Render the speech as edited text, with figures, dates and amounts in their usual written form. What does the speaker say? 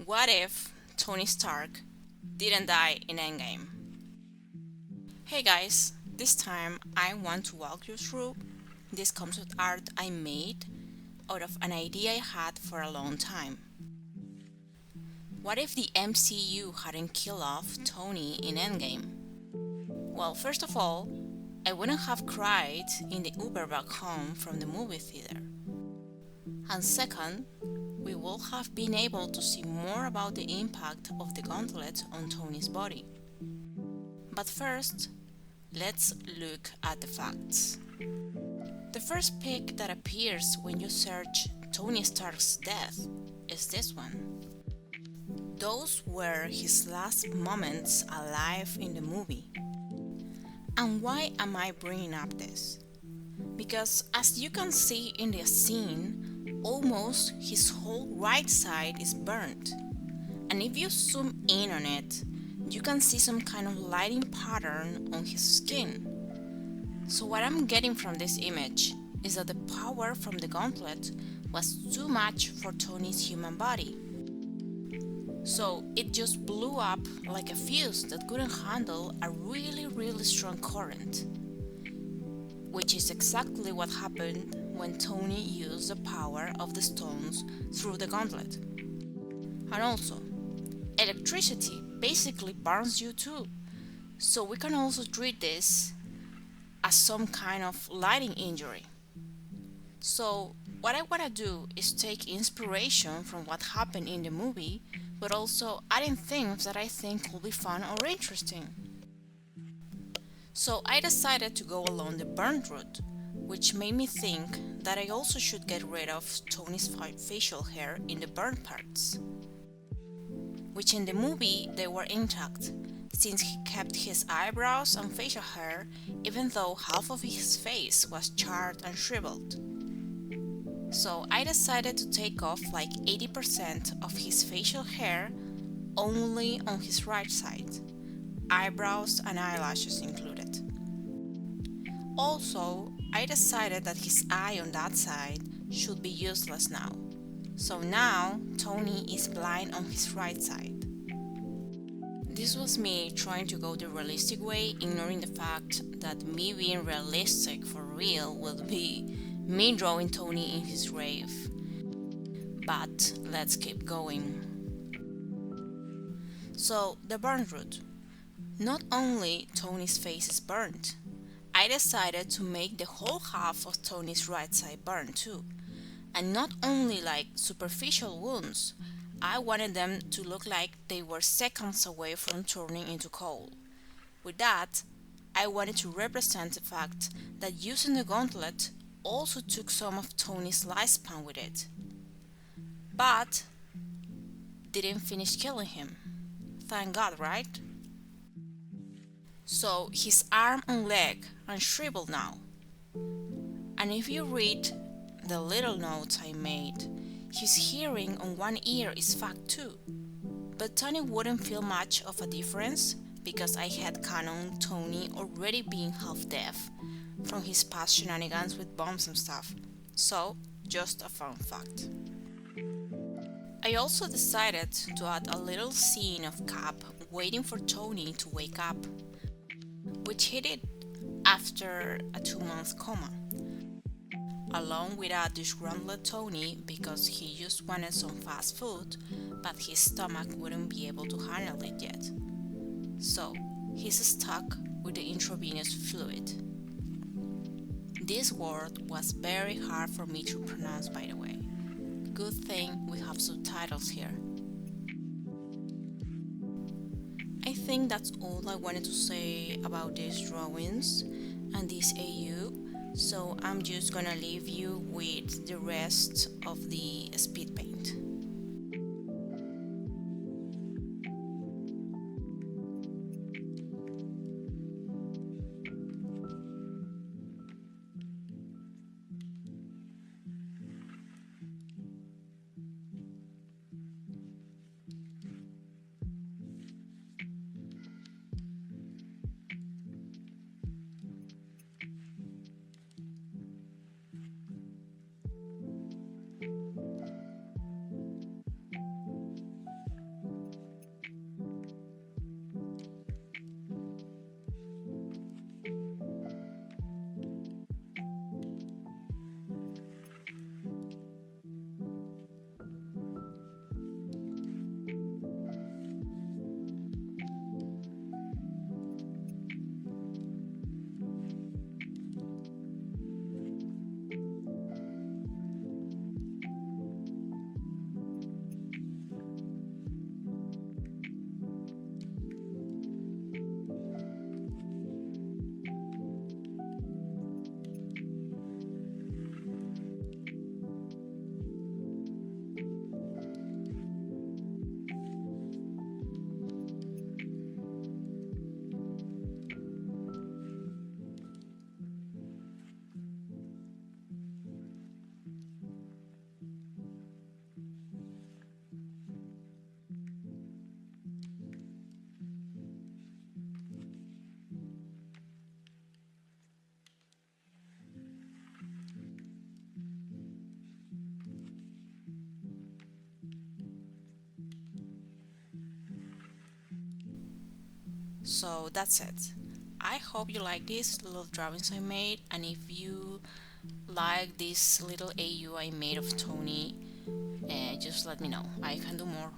What if Tony Stark didn't die in Endgame? Hey guys, this time I want to walk you through this concept art I made out of an idea I had for a long time. What if the MCU hadn't killed off Tony in Endgame? Well, first of all, I wouldn't have cried in the Uber back home from the movie theater. And second, we will have been able to see more about the impact of the gauntlet on Tony's body. But first, let's look at the facts. The first pic that appears when you search Tony Stark's death is this one. Those were his last moments alive in the movie. And why am I bringing up this? Because as you can see in the scene, almost his whole right side is burnt. And if you zoom in on it, you can see some kind of lighting pattern on his skin. So what I'm getting from this image is that the power from the gauntlet was too much for Tony's human body. So it just blew up like a fuse that couldn't handle a really strong current. Which is exactly what happened when Tony used the power of the stones through the gauntlet. And also, electricity basically burns you too. So we can also treat this as some kind of lighting injury. So what I want to do is take inspiration from what happened in the movie, but also adding things that I think will be fun or interesting. So I decided to go along the burn route, which made me think that I also should get rid of Tony's facial hair in the burnt parts. Which in the movie they were intact, since he kept his eyebrows and facial hair even though half of his face was charred and shriveled. So I decided to take off like 80% of his facial hair only on his right side, eyebrows and eyelashes included. Also, I decided that his eye on that side should be useless now. So now Tony is blind on his right side. This was me trying to go the realistic way, ignoring the fact that me being realistic for real would be me drawing Tony in his grave. But let's keep going. So, the burn route. Not only Tony's face is burnt, I decided to make the whole half of Tony's right side burn too. And not only like superficial wounds, I wanted them to look like they were seconds away from turning into coal. With that, I wanted to represent the fact that using the gauntlet also took some of Tony's lifespan with it. But didn't finish killing him. Thank God, right? So his arm and leg are shriveled now. And if you read the little notes I made, his hearing on one ear is fucked too. But Tony wouldn't feel much of a difference because I had canon Tony already being half deaf from his past shenanigans with bombs and stuff. So, just a fun fact. I also decided to add a little scene of Cap waiting for Tony to wake up, which he did after a 2-month coma, along with a disgruntled Tony because he just wanted some fast food, but his stomach wouldn't be able to handle it yet. So, he's stuck with the intravenous fluid. This word was very hard for me to pronounce, by the way. Good thing we have subtitles here. I think that's all I wanted to say about these drawings and this AU, so I'm just gonna leave you with the rest of the speed paint. So that's it. I hope you like these little drawings I made, and if you like this little AU I made of Tony, just let me know. I can do more.